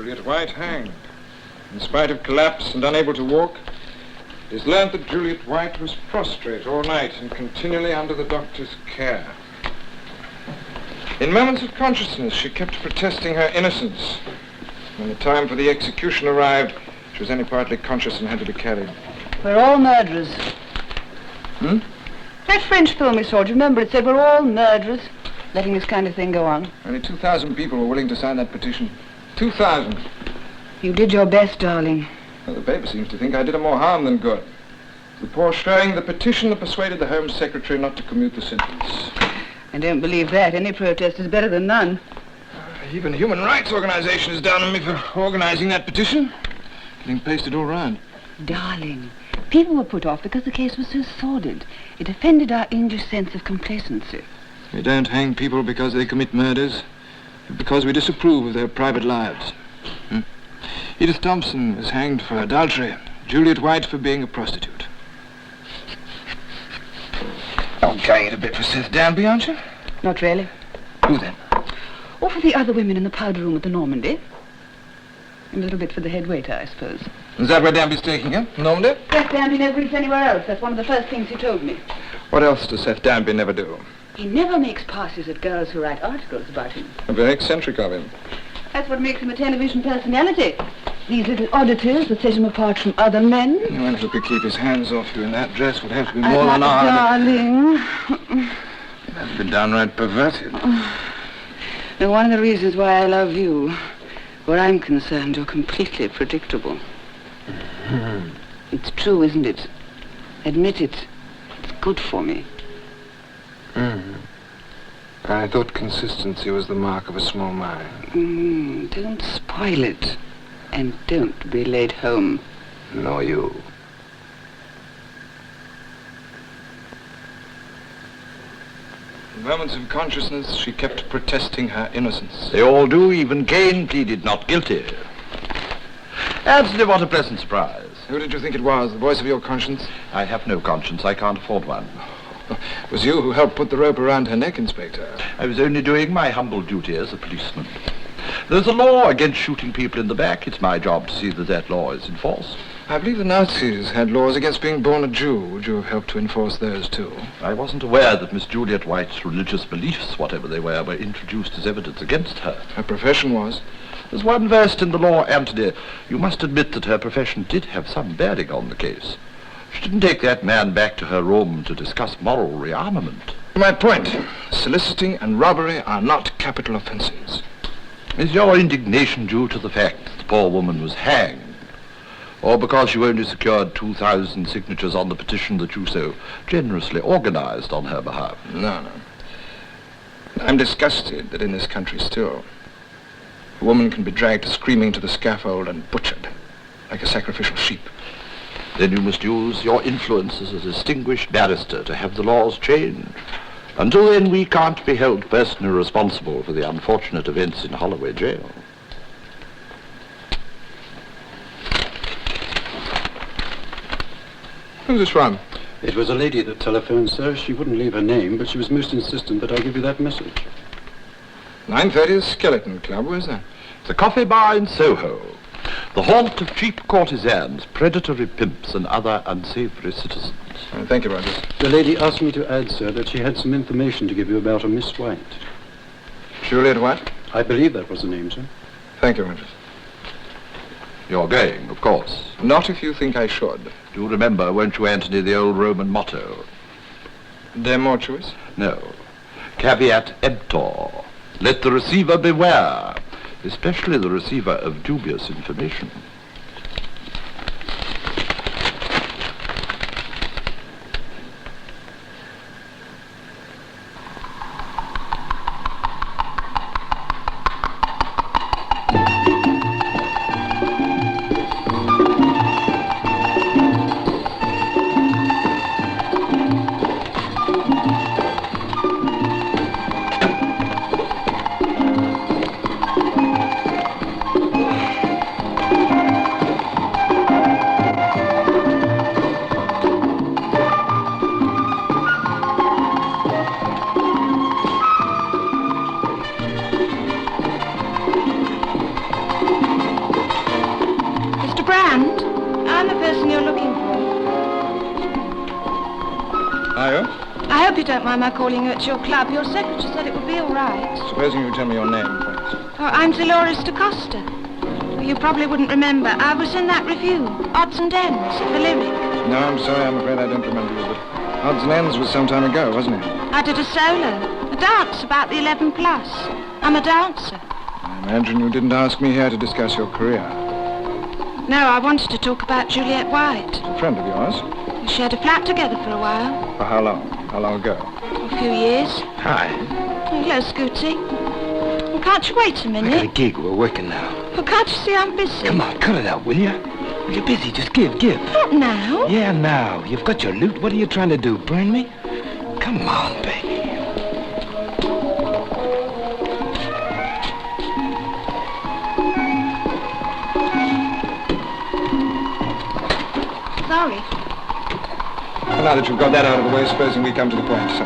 Juliet White hanged. In spite of collapse and unable to walk, it is learned that Juliet White was prostrate all night and continually under the doctor's care. In moments of consciousness, she kept protesting her innocence. When the time for the execution arrived, she was only partly conscious and had to be carried. We're all murderers. Hmm? That French film we saw, do you remember? It said we're all murderers, letting this kind of thing go on. Only 2,000 people were willing to sign that petition. 2,000. You did your best, darling. Well, the paper seems to think I did her more harm than good. Before showing the petition that persuaded the Home Secretary not to commute the sentence. I don't believe that. Any protest is better than none. Even the Human Rights Organization is down on me for organizing that petition. Getting pasted all round. Darling, people were put off because the case was so sordid. It offended our English sense of complacency. We don't hang people because they commit murders, but because we disapprove of their private lives. Edith Thompson was hanged for adultery. Juliet White for being a prostitute. Oh, carrying it a bit for Seth Danby, aren't you? Not really. Who then? Or for the other women in the powder room at the Normandy. And a little bit for the head waiter, I suppose. Is that where Danby's taking her? Normandy? Seth Danby never eats anywhere else. That's one of the first things he told me. What else does Seth Danby never do? He never makes passes at girls who write articles about him. Very eccentric of him. That's what makes him a television personality. These little oddities that set him apart from other men. Anyone who could keep his hands off you in that dress would have to be more than odd. Darling. It has been downright perverted. And one of the reasons why I love you, where I'm concerned, you're completely predictable. It's true, isn't it? Admit it. It's good for me. I thought consistency was the mark of a small mind. Don't spoil it. And don't be laid home. Nor you. In moments of consciousness, she kept protesting her innocence. They all do. Even Kane pleaded not guilty. Anthony, what a pleasant surprise. Who did you think it was? The voice of your conscience? I have no conscience. I can't afford one. It was you who helped put the rope around her neck, Inspector. I was only doing my humble duty as a policeman. There's a law against shooting people in the back. It's my job to see that that law is enforced. I believe the Nazis had laws against being born a Jew. Would you have helped to enforce those, too? I wasn't aware that Miss Juliet White's religious beliefs, whatever they were introduced as evidence against her. Her profession was. There's one versed in the law, Anthony. You must admit that her profession did have some bearing on the case. She didn't take that man back to her room to discuss moral rearmament. My point. Soliciting and robbery are not capital offenses. Is your indignation due to the fact that the poor woman was hanged? Or because you only secured 2,000 signatures on the petition that you so generously organized on her behalf? No. I'm disgusted that in this country still, a woman can be dragged screaming to the scaffold and butchered like a sacrificial sheep. Then you must use your influence as a distinguished barrister to have the laws changed. Until then, we can't be held personally responsible for the unfortunate events in Holloway Jail. Who's this from? It was a lady that telephoned, sir. She wouldn't leave her name, but she was most insistent that I give you that message. 9:30, Skeleton Club. Where's that? The coffee bar in Soho. The haunt of cheap courtesans, predatory pimps, and other unsavory citizens. Thank you, Rogers. The lady asked me to add, sir, that she had some information to give you about a Miss White. Juliet what? I believe that was the name, sir. Thank you, Rogers. You're going, of course. Not if you think I should. Do remember, won't you, Anthony, the old Roman motto? De mortuis? No. Caveat emptor. Let the receiver beware, especially the receiver of dubious information. Rand, I'm the person you're looking for. Are you? I hope you don't mind my calling you at your club. Your secretary said it would be all right. Supposing you tell me your name, please. Oh, I'm Dolores DaCosta. You probably wouldn't remember. I was in that review, Odds and Ends, of the Lyric. No, I'm sorry, I'm afraid I don't remember you, but Odds and Ends was some time ago, wasn't it? I did a solo, a dance about the 11 plus. I'm a dancer. I imagine you didn't ask me here to discuss your career. No, I wanted to talk about Juliet White. A friend of yours? We shared a flat together for a while. For how long? How long ago? A few years. Hi. Hello, Scooty. Well, can't you wait a I got a minute? gig. We're working now. Well, can't you see I'm busy? Come on, cut it out, will you? You're busy. Just give. Not now. Yeah, now. You've got your loot. What are you trying to do? Burn me? Come on, baby. Sorry. Well, now that you've got that out of the way, supposing we come to the point. So,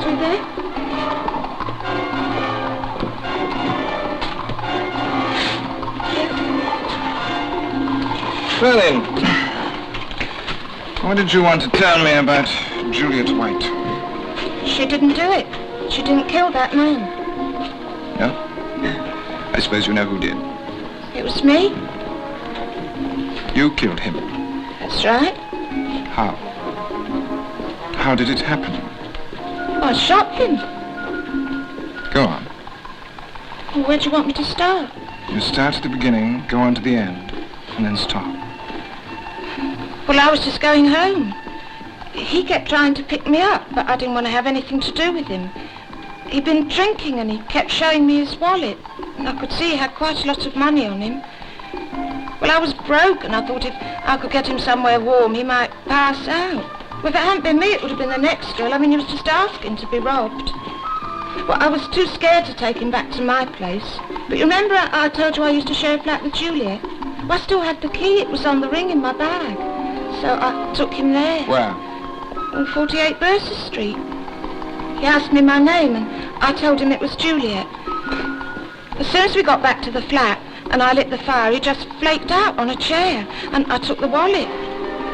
Through there? well then, what did you want to tell me about Juliet White? She didn't do it. She didn't kill that man. No? I suppose you know who did. It was me. You killed him. That's right. How? How did it happen? I shot him. Go on. Well, where do you want me to start? You start at the beginning, go on to the end, and then stop. Well, I was just going home. He kept trying to pick me up, but I didn't want to have anything to do with him. He'd been drinking and he kept showing me his wallet. And I could see he had quite a lot of money on him. Well, I was broke and I thought if I could get him somewhere warm, he might pass out. Well, if it hadn't been me, it would have been the next girl. I mean, he was just asking to be robbed. Well, I was too scared to take him back to my place. But you remember I told you I used to share a flat with Juliet? Well, I still had the key. It was on the ring in my bag. So I took him there. Where? On 48 Bursa Street. He asked me my name and I told him it was Juliet. As soon as we got back to the flat and I lit the fire, he just flaked out on a chair and I took the wallet.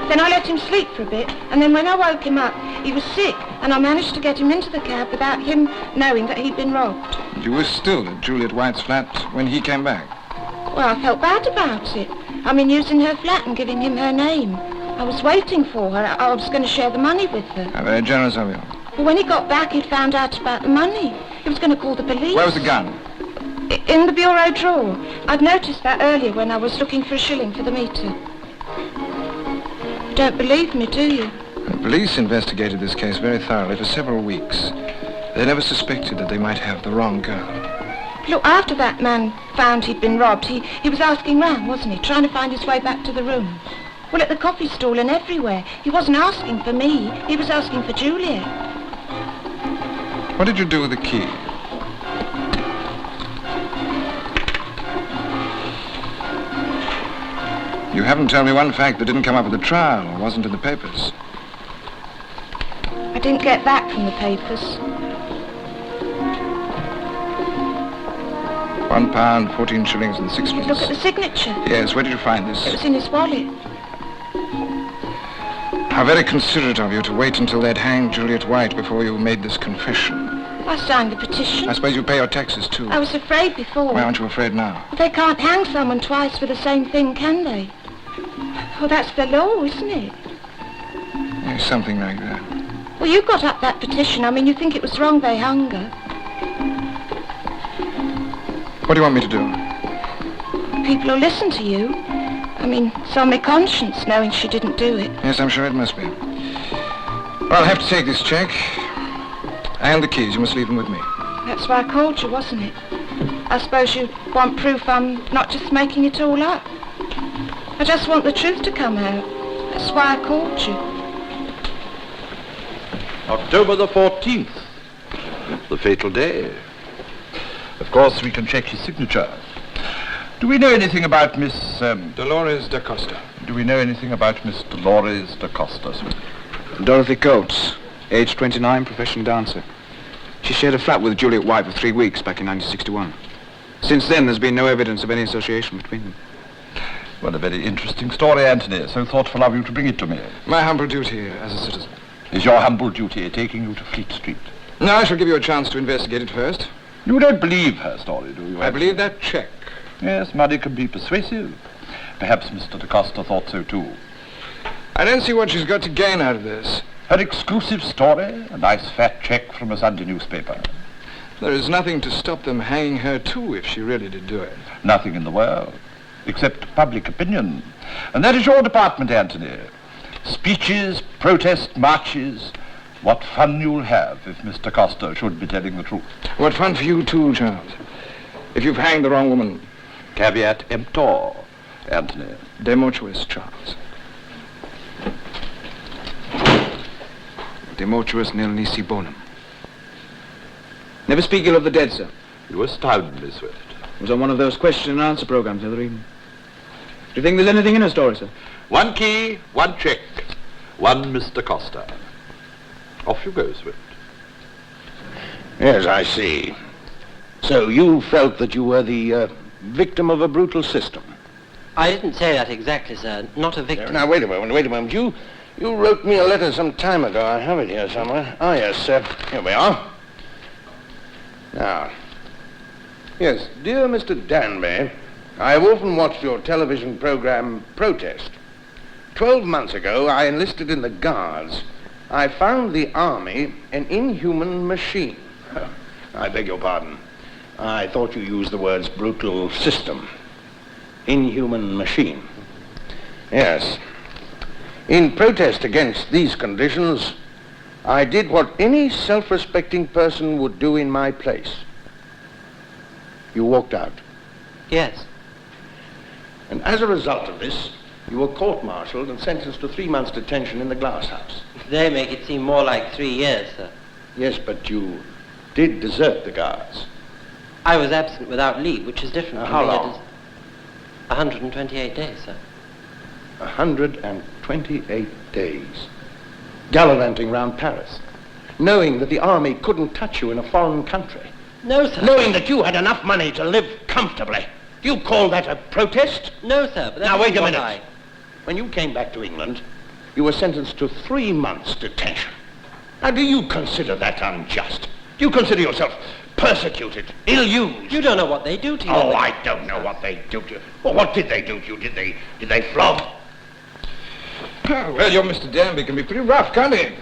Then I let him sleep for a bit and then when I woke him up, he was sick and I managed to get him into the cab without him knowing that he'd been robbed. You were still at Juliet White's flat when he came back. Well, I felt bad about it. I mean, using her flat and giving him her name. I was waiting for her. I was going to share the money with her. How very generous of you. Well, when he got back, he'd found out about the money. He was going to call the police. Where was the gun? In the bureau drawer. I'd noticed that earlier when I was looking for a shilling for the meter. You don't believe me, do you? The police investigated this case very thoroughly for several weeks. They never suspected that they might have the wrong girl. Look, after that man found he'd been robbed, he was asking round, wasn't he? Trying to find his way back to the room. Well, at the coffee stall and everywhere. He wasn't asking for me. He was asking for Juliet. What did you do with the key? You haven't told me one fact that didn't come up at the trial or wasn't in the papers. I didn't get that from the papers. £1, 14 shillings and sixpence. Look at the signature. Yes, where did you find It this? was in his wallet. How very considerate of you to wait until they'd hanged Juliet White before you made this confession. I signed the petition. I suppose you pay your taxes too. I was afraid before. Why aren't you afraid now? They can't hang someone twice for the same thing, can they? Well, that's the law, isn't it? Yes, something like that. Well, you got up that petition. I mean, you think it was wrong they hung her. What do you want me to do? People will listen to you. I mean, it's on my conscience knowing she didn't do it. Yes, I'm sure it must be. Well, I'll have to take this check. And the keys. You must leave them with me. That's why I called you, wasn't it? I suppose you want proof I'm not just making it all up. I just want the truth to come out. That's why I called you. October the 14th. The fatal day. Of course, we can check his signature. Do we know anything about Miss... Dolores DaCosta. Do we know anything about Miss Dolores DaCosta, sir? Dorothy Coates, age 29, profession dancer. She shared a flat with Juliet White for 3 weeks back in 1961. Since then, there's been no evidence of any association between them. Well, a very interesting story, Anthony. So thoughtful of you to bring it to me. My humble duty as a citizen. Is your humble duty taking you to Fleet Street? No, I shall give you a chance to investigate it first. You don't believe her story, do you? I believe that check. Yes, money can be persuasive. Perhaps Mr. DaCosta thought so too. I don't see what she's got to gain out of this. Her exclusive story, a nice fat check from a Sunday newspaper. There is nothing to stop them hanging her too if she really did do it. Nothing in the world, except public opinion. And that is your department, Anthony. Speeches, protest marches. What fun you'll have if Mr. Costa should be telling the truth. What fun for you too, Charles. If you've hanged the wrong woman. Caveat emptor, Anthony. De mortuis, Charles. De mortuis nil nisi bonum. Never speak ill of the dead, sir. You astound me, Swift. It was on one of those question and answer programs the other evening. Do you think there's anything in her story, sir? One key, one check, one Mr. Costa. Off you go, Swift. Yes, I see. So you felt that you were the victim of a brutal system. I didn't say that exactly, sir. Not a victim. Now, wait a moment. You wrote me a letter some time ago. I have it here somewhere. Ah, yes, sir. Here we are. Now, yes, dear Mr. Danby, I have often watched your television program, Protest. 12 months ago, I enlisted in the Guards. I found the Army an inhuman machine. I beg your pardon. I thought you used the words brutal system. Inhuman machine. Yes. In protest against these conditions, I did what any self-respecting person would do in my place. You walked out. Yes. And as a result of this, you were court-martialed and sentenced to 3 months' detention in the glass house. They make it seem more like 3 years, sir. Yes, but you did desert the Guards. I was absent without leave, which is different from How being long? 128 days, sir. 128 days. Gallivanting round Paris, knowing that the Army couldn't touch you in a foreign country. No, sir. Knowing that you had enough money to live comfortably. Do you call that a protest? No, sir, but that's Now, wait a what minute. When you came back to England, you were sentenced to 3 months' detention. Now, do you consider that unjust? Do you consider yourself persecuted, ill-used? You don't know what they do to you. Oh, I don't know what they do to you. Well, what did they do to you? Did they flog? Oh, well, your Mr. Danby can be pretty rough, can't he?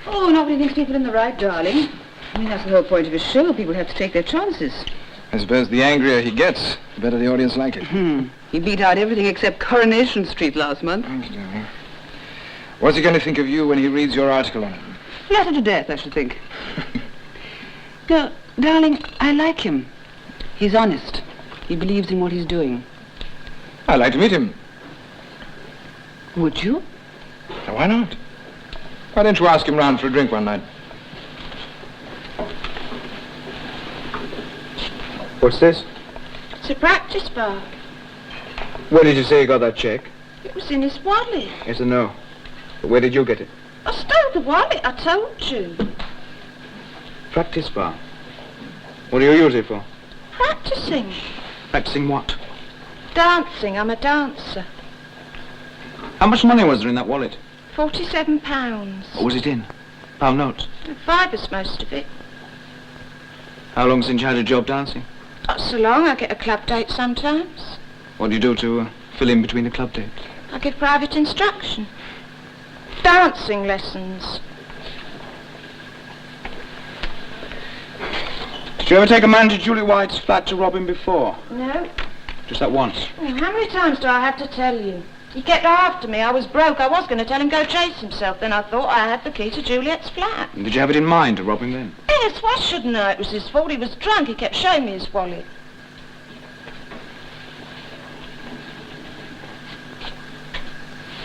Oh, nobody thinks people in the right, darling. I mean, that's the whole point of his show. People have to take their chances. I suppose the angrier he gets, the better the audience like it. He beat out everything except Coronation Street last month. Thanks, darling. What's he going to think of you when he reads your article on it? Flattered to death, I should think. No, darling, I like him. He's honest. He believes in what he's doing. I'd like to meet him. Would you? Now, why not? Why don't you ask him round for a drink one night? What's this? It's a practice bar. Where did you say you got that check? It was in his wallet. Yes or no? But where did you get it? I stole the wallet, I told you. Practice bar. What do you use it for? Practicing. Practicing what? Dancing, I'm a dancer. How much money was there in that wallet? £47. What was it in? Pound notes. Fibres, most of it. How long since you had a job dancing? Not so long, I get a club date sometimes. What do you do to fill in between the club dates? I give private instruction. Dancing lessons. Did you ever take a man to Julie White's flat to rob him before? No. Just that once? Oh, how many times do I have to tell you? He kept after me. I was broke. I was going to tell him go chase himself. Then I thought I had the key to Juliet's flat. And did you have it in mind to rob him then? Yes, why shouldn't I? It was his fault. He was drunk. He kept showing me his wallet.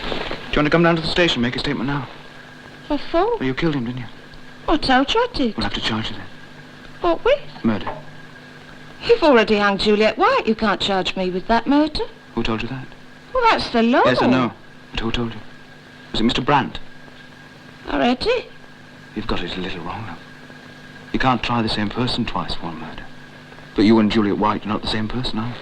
Do you want to come down to the station and make a statement now? What for? Well, you killed him, didn't you? I told you I did. We'll have to charge you then. What with? Murder. You've already hung Juliet White. You can't charge me with that murder. Who told you that? Well, that's the law. Yes or no? But who told you? Was it Mr. Brandt? Already? You've got it a little wrong, love. You can't try the same person twice for one murder. But you and Juliet White are not the same person, are you?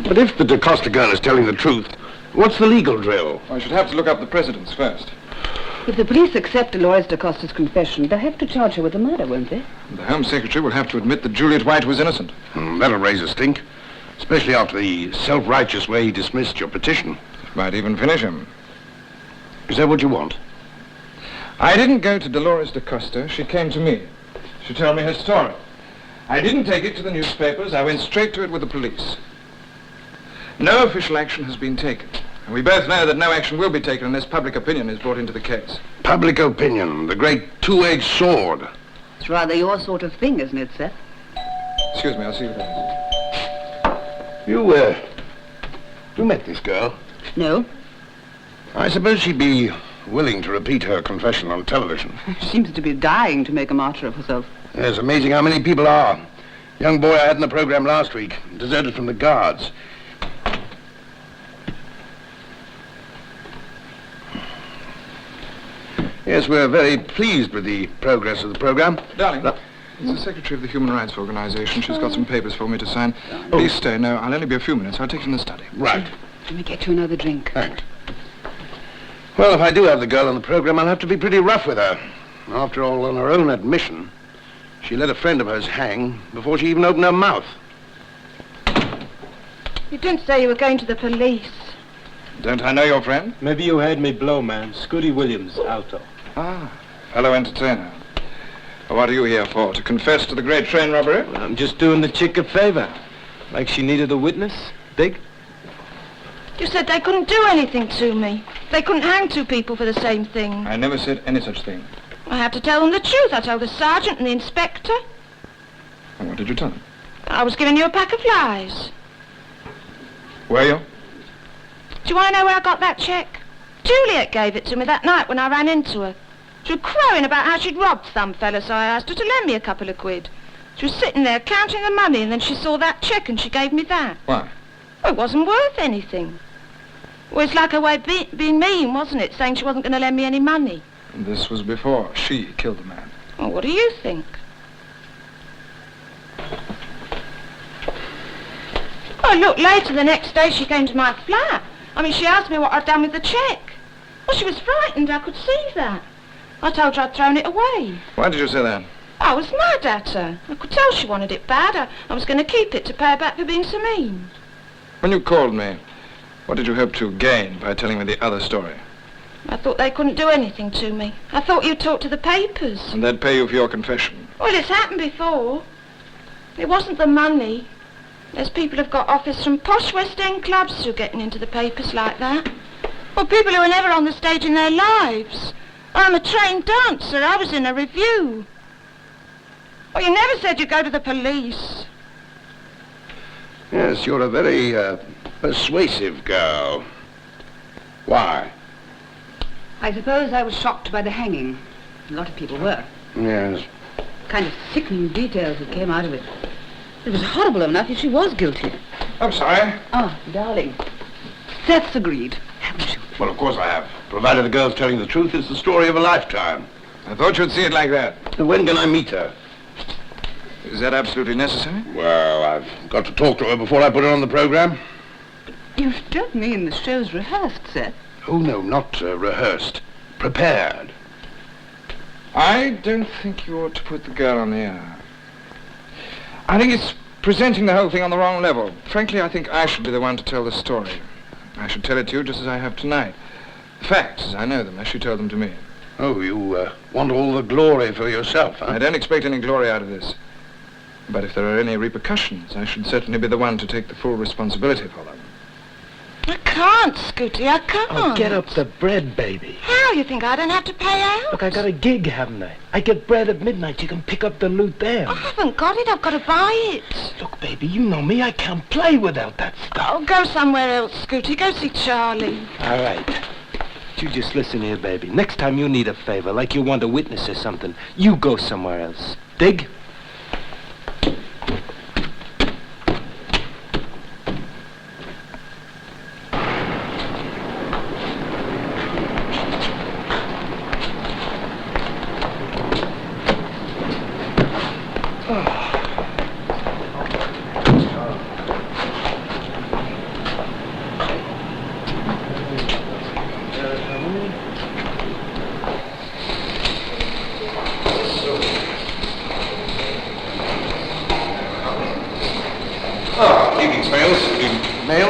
But if the DaCosta girl is telling the truth, what's the legal drill? I should have to look up the precedents first. If the police accept Dolores DaCosta's confession, they'll have to charge her with the murder, won't they? The Home Secretary will have to admit that Juliet White was innocent. That'll raise a stink, especially after the self-righteous way he dismissed your petition. Might even finish him. Is that what you want? I didn't go to Dolores DaCosta. She came to me. She told me her story. I didn't take it to the newspapers. I went straight to it with the police. No official action has been taken. And we both know that no action will be taken unless public opinion is brought into the case. Public opinion, the great two-edged sword. It's rather your sort of thing, isn't it, Seth? Excuse me, I'll see you later. You met this girl? No. I suppose she'd be willing to repeat her confession on television. She seems to be dying to make a martyr of herself. It's amazing how many people are. Young boy I had in the program last week, deserted from the Guards. Yes, we're very pleased with the progress of the program. Darling, it's the Secretary of the Human Rights Organization. She's got some papers for me to sign. Please stay. No, I'll only be a few minutes. I'll take you in the study. Right. Let me get you another drink. Thanks. Well, if I do have the girl on the program, I'll have to be pretty rough with her. After all, on her own admission, she let a friend of hers hang before she even opened her mouth. You didn't say you were going to the police. Don't I know your friend? Maybe you heard me blow, man. Scotty Williams, alto. Ah, fellow entertainer. Well, what are you here for? To confess to the great train robbery? Well, I'm just doing the chick a favor. Like she needed a witness. Dig? You said they couldn't do anything to me. They couldn't hang two people for the same thing. I never said any such thing. I had to tell them the truth. I told the sergeant and the inspector. And what did you tell them? I was giving you a pack of lies. Were you? Do you want to know where I got that cheque? Juliet gave it to me that night when I ran into her. She was crowing about how she'd robbed some fella, so I asked her to lend me a couple of quid. She was sitting there counting the money, and then she saw that cheque and she gave me that. Why? Well, it wasn't worth anything. Well, it's like her way of being mean, wasn't it? Saying she wasn't going to lend me any money. And this was before she killed the man. Well, what do you think? Oh, look, later the next day she came to my flat. I mean, she asked me what I'd done with the cheque. Well, she was frightened, I could see that. I told her I'd thrown it away. Why did you say that? I was mad at her. I could tell she wanted it bad. I was going to keep it to pay her back for being so mean. When you called me, what did you hope to gain by telling me the other story? I thought they couldn't do anything to me. I thought you'd talk to the papers. And they'd pay you for your confession. Well, it's happened before. It wasn't the money. There's people who've got offers from posh West End clubs who are getting into the papers like that. Well, people who are never on the stage in their lives. I'm a trained dancer. I was in a revue. Well, you never said you'd go to the police. Yes, you're a very, persuasive girl. Why? I suppose I was shocked by the hanging. A lot of people were. Yes. Kind of sickening details that came out of it. It was horrible enough if she was guilty. I'm sorry. Oh, darling. Seth's agreed, haven't you? Well, of course I have. Provided the girl's telling the truth, it's the story of a lifetime. I thought you'd see it like that. And when can I meet her? Is that absolutely necessary? Well, I've got to talk to her before I put her on the program. You don't mean the show's rehearsed, Seth? Oh, no, not rehearsed. Prepared. I don't think you ought to put the girl on the air. I think it's presenting the whole thing on the wrong level. Frankly, I think I should be the one to tell the story. I should tell it to you just as I have tonight. The facts, as I know them, as she told them to me. Oh, you want all the glory for yourself, huh? I don't expect any glory out of this. But if there are any repercussions, I should certainly be the one to take the full responsibility for them. I can't, Scooty, I can't. Oh, get up the bread, baby. How? You think I don't have to pay out? Look, I got a gig, haven't I? I get bread at midnight. You can pick up the loot there. I haven't got it. I've got to buy it. Look, baby, you know me. I can't play without that stuff. Oh, go somewhere else, Scooty. Go see Charlie. All right. You just listen here, baby. Next time you need a favor, like you want a witness or something, you go somewhere else. Dig?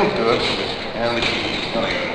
That'll do it. And the keys. Come here.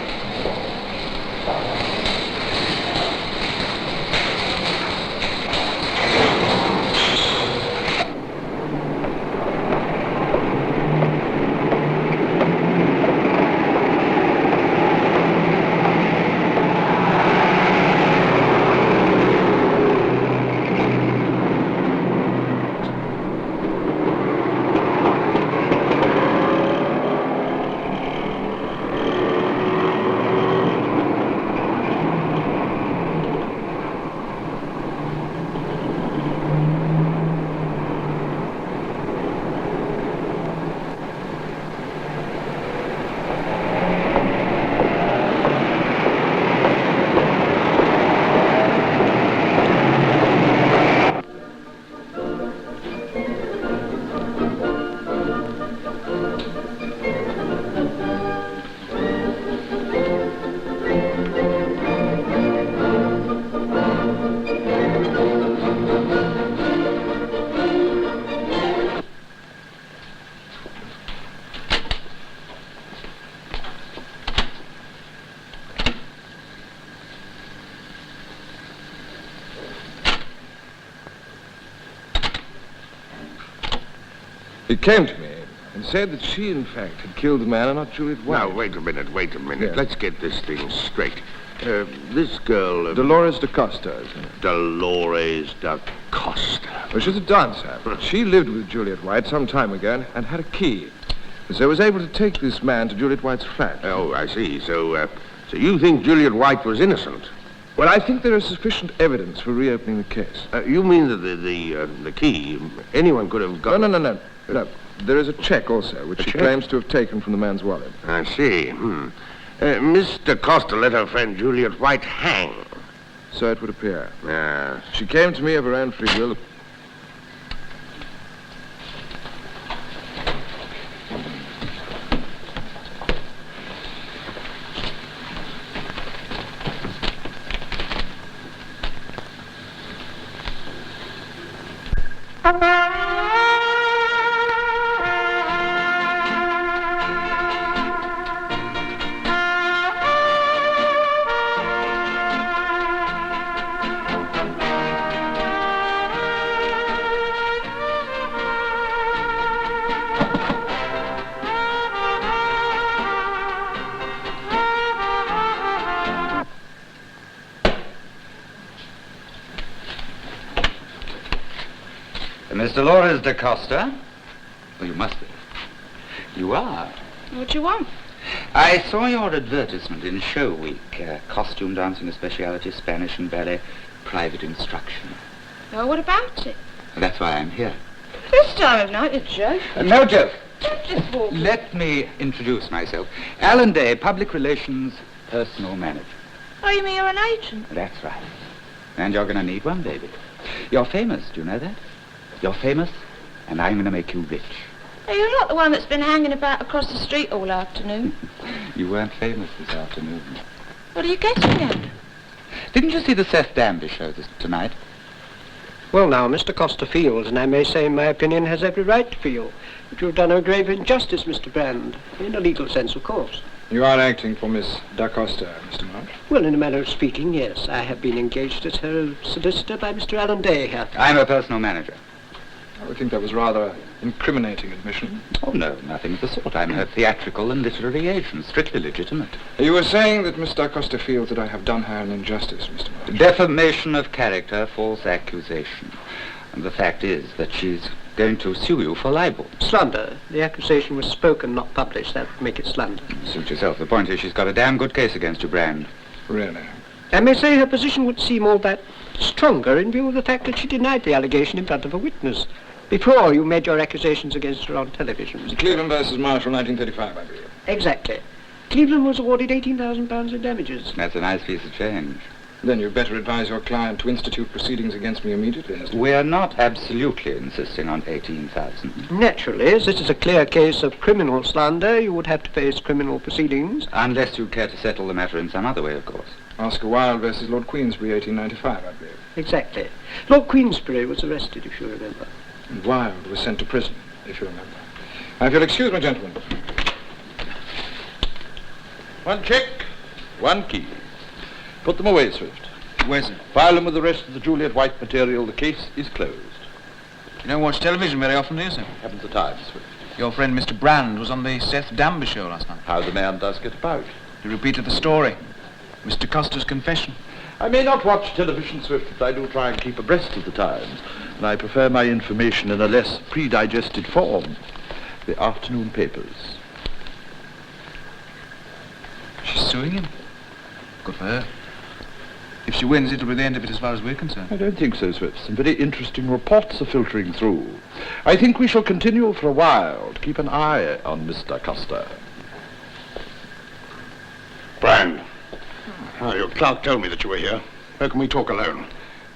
He came to me and said that she, in fact, had killed the man and not Juliet White. Now, wait a minute. Yes. Let's get this thing straight. This girl... Dolores DaCosta, isn't it? Dolores DaCosta. Well, she's a dancer. She lived with Juliet White some time ago and had a key. And so was able to take this man to Juliet White's flat. Oh, I see. So you think Juliet White was innocent? Well, I think there is sufficient evidence for reopening the case. You mean that the key, anyone could have got... No. There is a check also, which she claims to have taken from the man's wallet. I see. Miss DaCosta let her friend Juliet White hang. So it would appear. She came to me of her own free will. Miss Dolores DaCosta? Well, you must be. You are. What do you want? I saw your advertisement in Show Week. Costume dancing, a speciality, Spanish and ballet, private instruction. Oh, what about it? That's why I'm here. This time of night, a joke. No joke. Don't just walk. Let me introduce myself. Alan Day, Public Relations Personal Manager. Oh, you mean you're an agent? That's right. And you're going to need one, baby. You're famous, do you know that? You're famous, and I'm going to make you rich. Are you not the one that's been hanging about across the street all afternoon? You weren't famous this afternoon. What are you getting at? Didn't you see the Seth Danby show tonight? Well, now, Mr. Costa feels, and I may say in my opinion has every right to feel, that you have done her grave injustice, Mr. Brand. In a legal sense, of course. You are acting for Miss DaCosta, Mr. March? Well, in a manner of speaking, yes. I have been engaged as her solicitor by Mr. Alan Day here. I'm a personal manager. I would think that was rather incriminating admission. Oh, no, nothing of the sort. I'm her theatrical and literary agent, strictly legitimate. You were saying that Miss DaCosta feels that I have done her an injustice, Mr. March. Defamation of character, false accusation. And the fact is that she's going to sue you for libel. Slander. The accusation was spoken, not published. That would make it slander. Suit yourself. The point is she's got a damn good case against you, Brand. Really? I may say her position would seem all that stronger in view of the fact that she denied the allegation in front of a witness before you made your accusations against her on television. Cleveland versus Marshall, 1935, I believe. Exactly. Cleveland was awarded £18,000 in damages. That's a nice piece of change. Then you'd better advise your client to institute proceedings against me immediately, Mr. We're not absolutely insisting on 18,000. Naturally, as this is a clear case of criminal slander, you would have to face criminal proceedings. Unless you care to settle the matter in some other way, of course. Oscar Wilde versus Lord Queensberry, 1895, I believe. Exactly. Lord Queensberry was arrested, if you remember. And Wilde was sent to prison, if you remember. Now, if you'll excuse me, gentlemen. One check, one key. Put them away, Swift. Where's it? File them with the rest of the Juliet White material. The case is closed. You don't watch television very often, do you, sir? Haven't the time, Swift. Your friend Mr. Brand was on the Seth Danby show last night. How the man does get about. He repeated the story. Mr. Costa's confession. I may not watch television, Swift, but I do try and keep abreast of the times. And I prefer my information in a less pre-digested form. The afternoon papers. She's suing him. Good for her. If she wins, it'll be the end of it as far as we're concerned. I don't think so, Swift. Some very interesting reports are filtering through. I think we shall continue for a while to keep an eye on Mr. Costa. Brand. Your clerk told me that you were here. Where can we talk alone?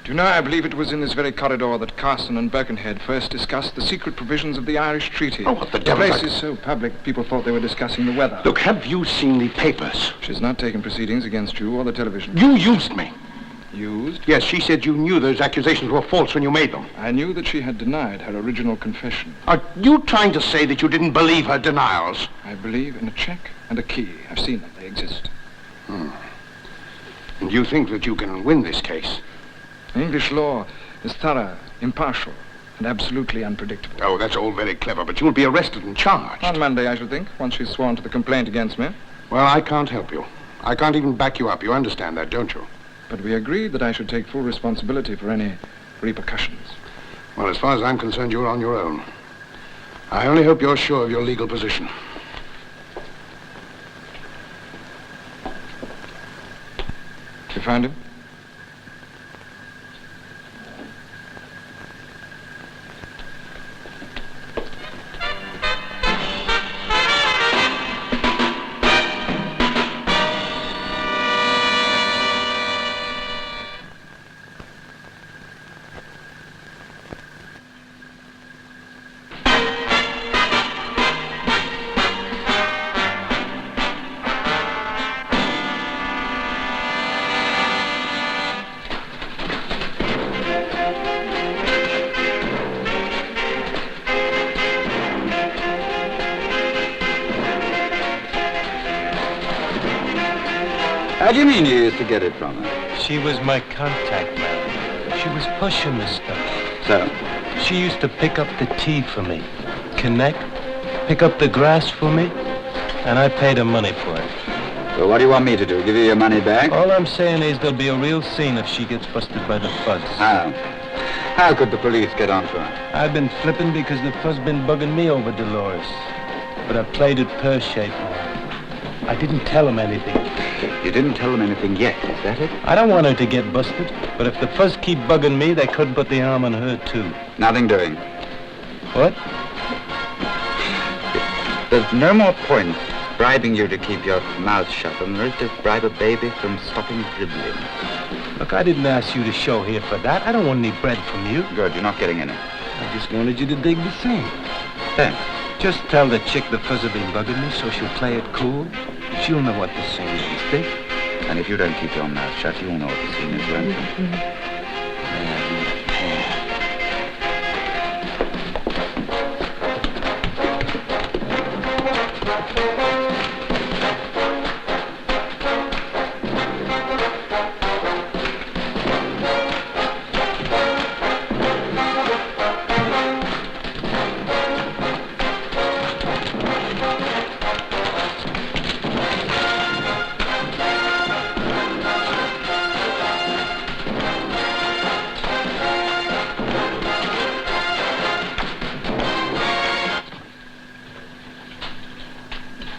Do you know, I believe it was in this very corridor that Carson and Birkenhead first discussed the secret provisions of the Irish Treaty. Oh, what the The devil? place is so public, people thought they were discussing the weather. Look, have you seen the papers? She's not taken proceedings against you or the television. You used me. Used? Yes, she said you knew those accusations were false when you made them. I knew that she had denied her original confession. Are you trying to say that you didn't believe her denials? I believe in a check and a key. I've seen them. They exist. And you think that you can win this case? English law is thorough, impartial, and absolutely unpredictable. Oh, that's all very clever, but you'll be arrested and charged. On Monday, I should think, once she's sworn to the complaint against me. Well, I can't help you. I can't even back you up. You understand that, don't you? But we agreed that I should take full responsibility for any repercussions. Well, as far as I'm concerned, you're on your own. I only hope you're sure of your legal position. You found him? How do you mean you used to get it from her? She was my contact man. She was pushing the stuff. So? She used to pick up the tea for me, connect, pick up the grass for me, and I paid her money for it. So what do you want me to do? Give you your money back? All I'm saying is there'll be a real scene if she gets busted by the fuzz. How? How could the police get onto her? I've been flipping because the fuzz been bugging me over Dolores. But I played it pear-shaped. I didn't tell him anything. You didn't tell them anything yet, is that it? I don't want her to get busted, but if the fuzz keep bugging me, they could put the arm on her, too. Nothing doing. What? There's no more point bribing you to keep your mouth shut than there is to bribe a baby from stopping dribbling. Look, I didn't ask you to show here for that. I don't want any bread from you. Good, you're not getting any. I just wanted you to dig the scene. Thanks. Just tell the chick the fuzz have been bugging me so she'll play it cool. She'll know what the scene is, think? And if you don't keep your mouth shut, you'll know what the scene is, won't you?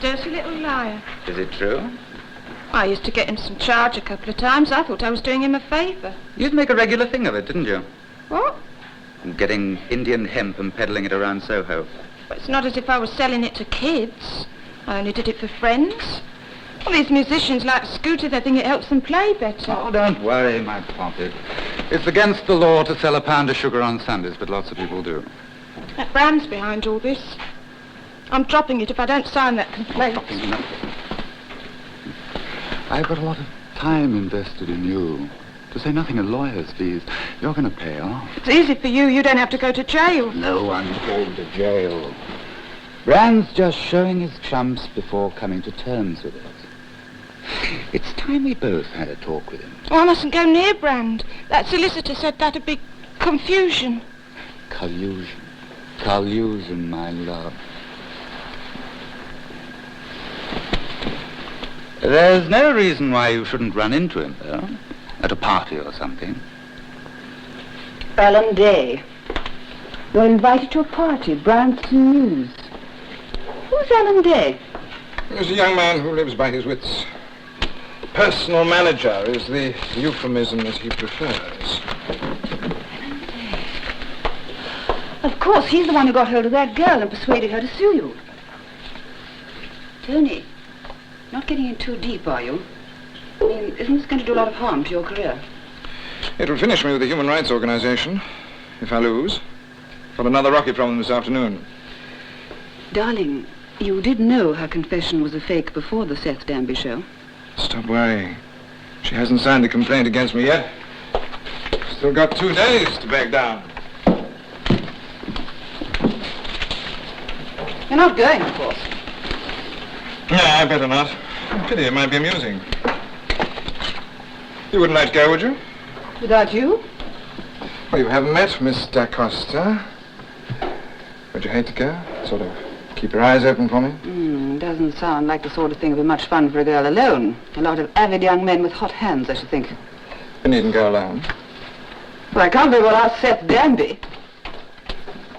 Dirty little liar. Is it true? I used to get him some charge a couple of times. I thought I was doing him a favour. You'd make a regular thing of it, didn't you? What? Getting Indian hemp and peddling it around Soho. Well, it's not as if I was selling it to kids. I only did it for friends. All these musicians like Scooter, they think it helps them play better. Oh, don't worry, my poppet. It's against the law to sell a pound of sugar on Sundays, but lots of people do. That Brand's behind all this. I'm dropping it if I don't sign that complaint. I've got a lot of time invested in you. To say nothing of lawyers' fees. You're going to pay off. It's easy for you. You don't have to go to jail. No one's going to jail. Brand's just showing his trumps before coming to terms with it. It's time we both had a talk with him. Oh, I mustn't go near Brand. That solicitor said that'd be confusion. Collusion. Collusion, my love. There's no reason why you shouldn't run into him, though. At a party or something. Alan Day. You're invited to a party, Branston News. Who's Alan Day? He's a young man who lives by his wits. Personal manager is the euphemism that he prefers. Of course, he's the one who got hold of that girl and persuaded her to sue you. Tony, not getting in too deep, are you? I mean, isn't this going to do a lot of harm to your career? It'll finish me with the Human Rights Organization, if I lose. Got another rocket from them this afternoon. Darling, you did know her confession was a fake before the Seth Danby show. Stop worrying. She hasn't signed a complaint against me yet. Still got 2 days to back down. You're not going, of course. Yeah, I better not. Pity, it might be amusing. You wouldn't like to go, would you? Without you? Well, you haven't met Miss Da Costa. Would you hate to go? Sort of keep your eyes open for me? Doesn't sound like the sort of thing that'd be much fun for a girl alone. A lot of avid young men with hot hands, I should think. You needn't go alone. Well, I can't very well ask Seth Danby.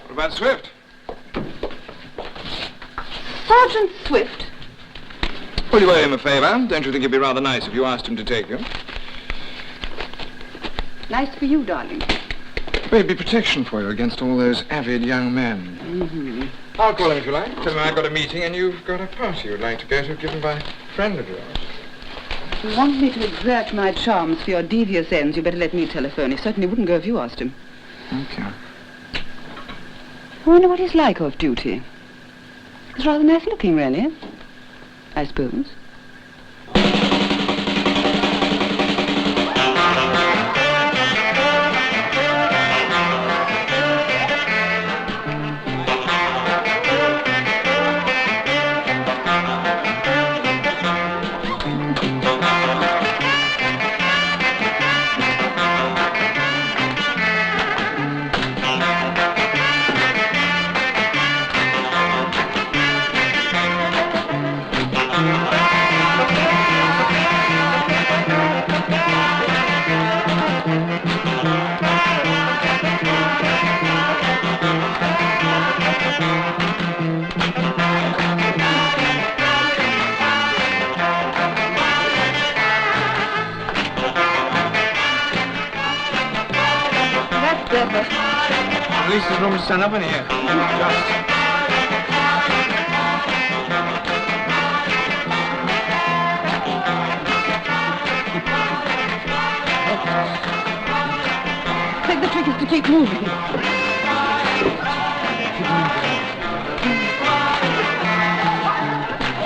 What about Swift? Sergeant Swift? Will you owe him a favor? Don't you think it'd be rather nice if you asked him to take you? Nice for you, darling. Well, it'd be protection for you against all those avid young men. I'll call him if you like. Tell him I've got a meeting and you've got a party you'd like to go to, given by a friend of yours. If you want me to exert my charms for your devious ends, you better let me telephone. He certainly wouldn't go if you asked him. Okay. I wonder what he's like off duty. He's rather nice looking, really. I suppose. At least there's room to stand up in here. Just. I think the trick is to keep moving.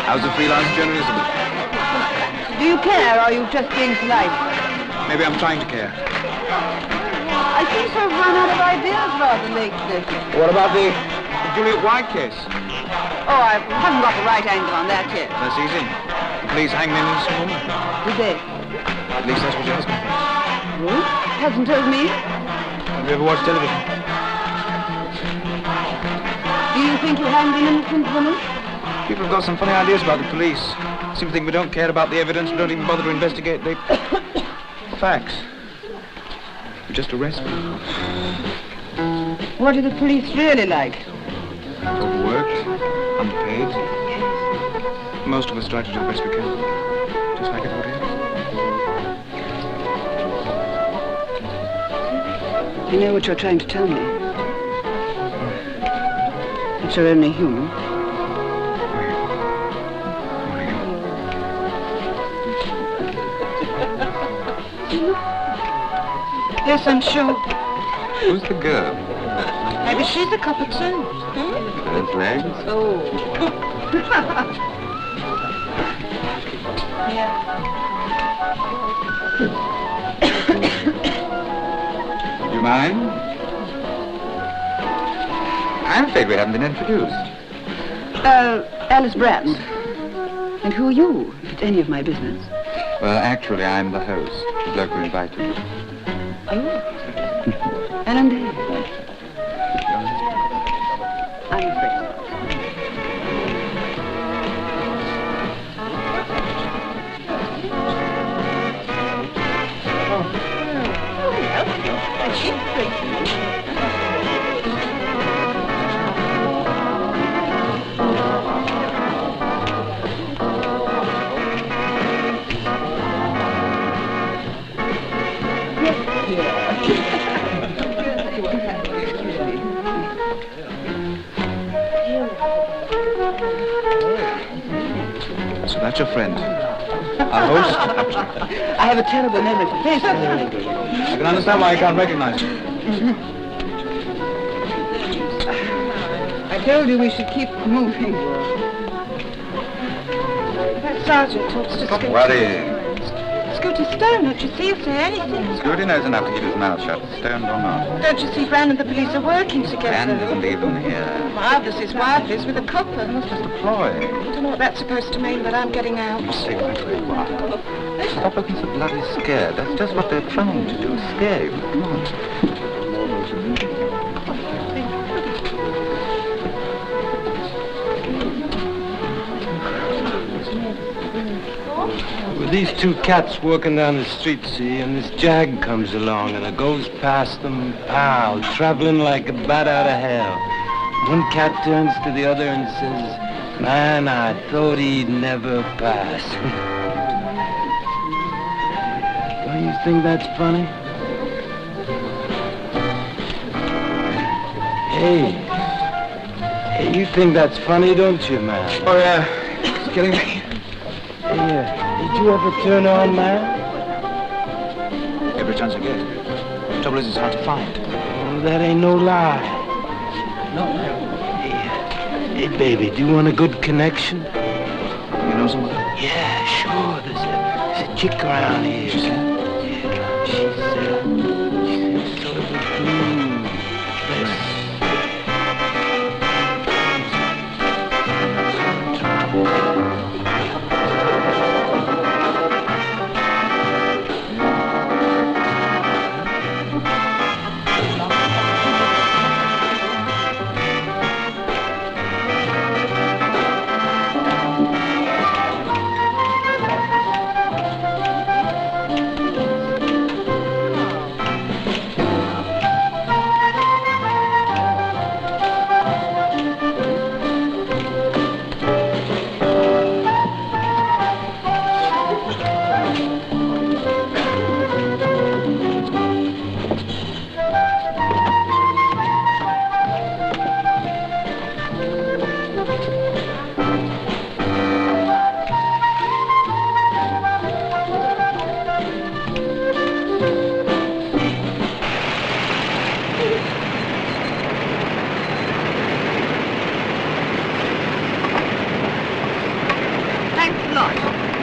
How's the freelance journalism? Do you care, or are you just being polite? Maybe I'm trying to care. I seem to have run out of ideas rather lately. What about the Juliet White case? Oh, I haven't got the right angle on that yet. That's easy. The police hanged an innocent woman. Did they? At least that's what your husband thinks. Well, hasn't told me. Have you ever watched television? Do you think you hanged an innocent woman? People have got some funny ideas about the police. Seem to think we don't care about the evidence, we don't even bother to investigate the facts. We just arrest people. What do the police really like? Overworked, underpaid. Most of us try to do the best we can. Just like everybody else. You know what you're trying to tell me? That you're only human. Yes, I'm sure. Who's the girl? Maybe she's a copper too. Those legs? Oh. You mind? I'm afraid we haven't been introduced. Alice Brandt. And who are you, if it's any of my business? Well, actually, I'm the host, the bloke who invited you. Oh. Ellen Day. I'm afraid. So that's your friend. Our host? I have a terrible memory for faces. I can understand why you can't recognize you. I told you we should keep moving. That sergeant talks to Stop Scooty. worrying. Scooty Stone, don't you see he'll say anything? Scooty knows enough to keep his mouth shut, stoned or not. Don't you see Bran and the police are working together? And isn't even here. Marvellous, his wife is with a copper. It's just a ploy. I don't know what that's supposed to mean, but I'm getting out. You stay quiet for a while. Stop looking so bloody scared. That's just what they're trying to do, scare you. Come on. With these two cats walking down the street, see, and this jag comes along and it goes past them, pow, traveling like a bat out of hell. One cat turns to the other and says, "Man, I thought he'd never pass." Don't you think that's funny? Hey, you think that's funny, don't you, man? Oh, yeah. It's killing me. Hey, did you ever turn on, man? Every chance I get. The trouble is, it's hard to find. Oh, that ain't no lie. No. Hey, baby, do you want a good connection? You know someone? Yeah, sure. There's a chick around here. She said? Yeah, she's sort of a blue dress.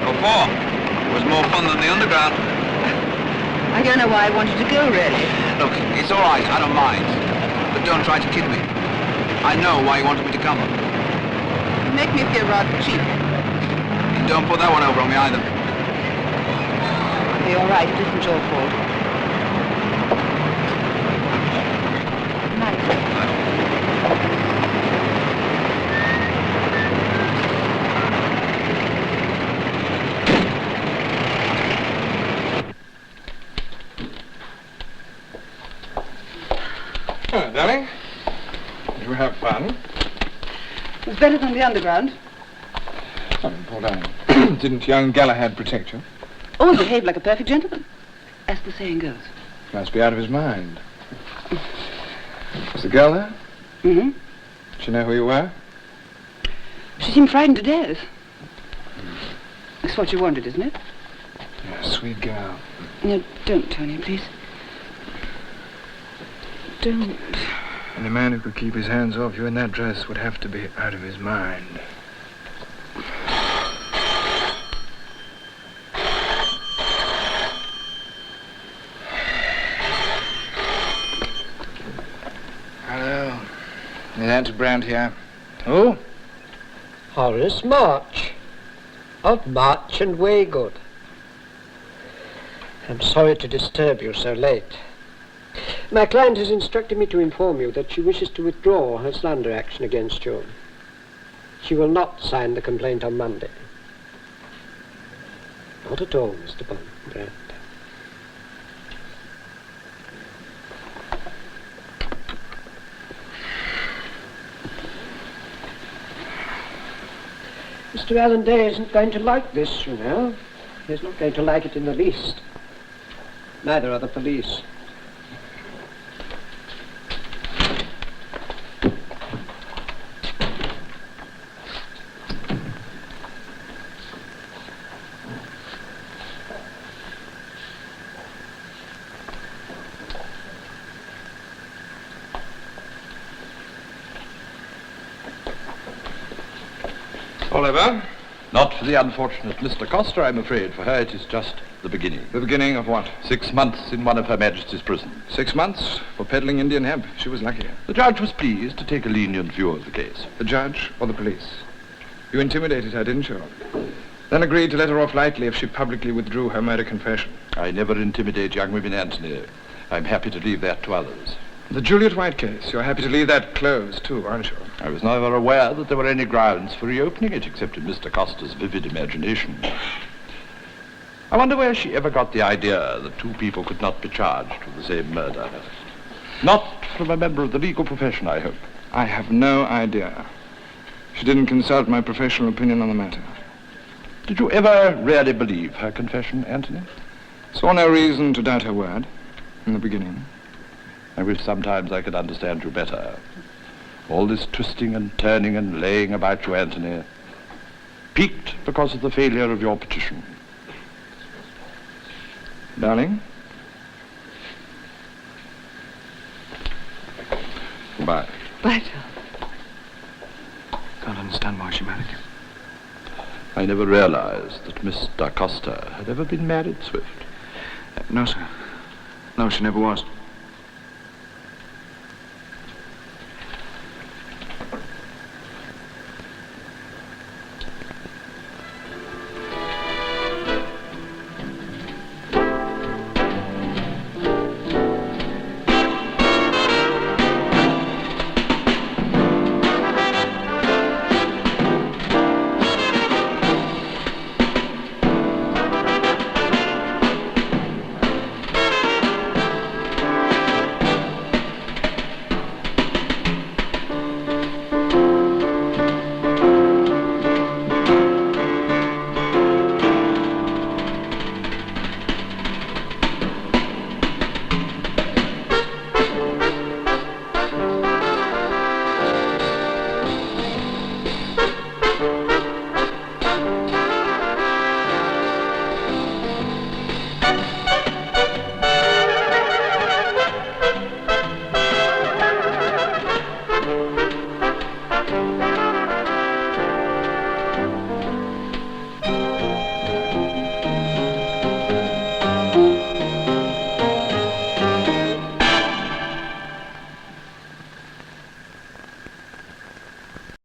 Before. It was more fun than the underground. I don't know why I wanted to go, really. Look, it's all right. I don't mind. But don't try to kid me. I know why you wanted me to come. You make me feel rather cheap. And don't put that one over on me either. Okay, all right. It isn't your fault. Nice. Oh, darling. Did you have fun? It was better than the underground. Oh, poor darling. Didn't young Galahad protect you? Oh, he behaved like a perfect gentleman, as the saying goes. Must be out of his mind. Was the girl there? Mm-hmm. Did she know who you were? She seemed frightened to death. That's what you wanted, isn't it? Yeah, sweet girl. No, don't, Tony, please. Don't. Any man who could keep his hands off you in that dress would have to be out of his mind. Hello. Lieutenant Brandt here. Who? Horace March, of March and Waygood. I'm sorry to disturb you so late. My client has instructed me to inform you that she wishes to withdraw her slander action against you. She will not sign the complaint on Monday. Not at all, Mr. Bond. Mr. Alan Day isn't going to like this, you know. He's not going to like it in the least. Neither are the police. Oliver? Not for the unfortunate Mr. Costa, I'm afraid. For her, it is just the beginning. The beginning of what? 6 months in one of Her Majesty's prisons. 6 months for peddling Indian hemp. She was lucky. The judge was pleased to take a lenient view of the case. The judge or the police? You intimidated her, didn't you? Then agreed to let her off lightly if she publicly withdrew her murder confession. I never intimidate young women, Anthony. I'm happy to leave that to others. The Juliet White case, you're happy to leave that closed, too, aren't you? I was never aware that there were any grounds for reopening it, except in Mr. Costa's vivid imagination. I wonder where she ever got the idea that two people could not be charged with the same murder. Not from a member of the legal profession, I hope. I have no idea. She didn't consult my professional opinion on the matter. Did you ever really believe her confession, Anthony? Saw no reason to doubt her word in the beginning. I wish sometimes I could understand you better. All this twisting and turning and laying about you, Anthony, peaked because of the failure of your petition. Darling? Goodbye. But Can't understand why she married you. I never realized that Miss Da Costa had ever been married, Swift. No, sir. No, she never was.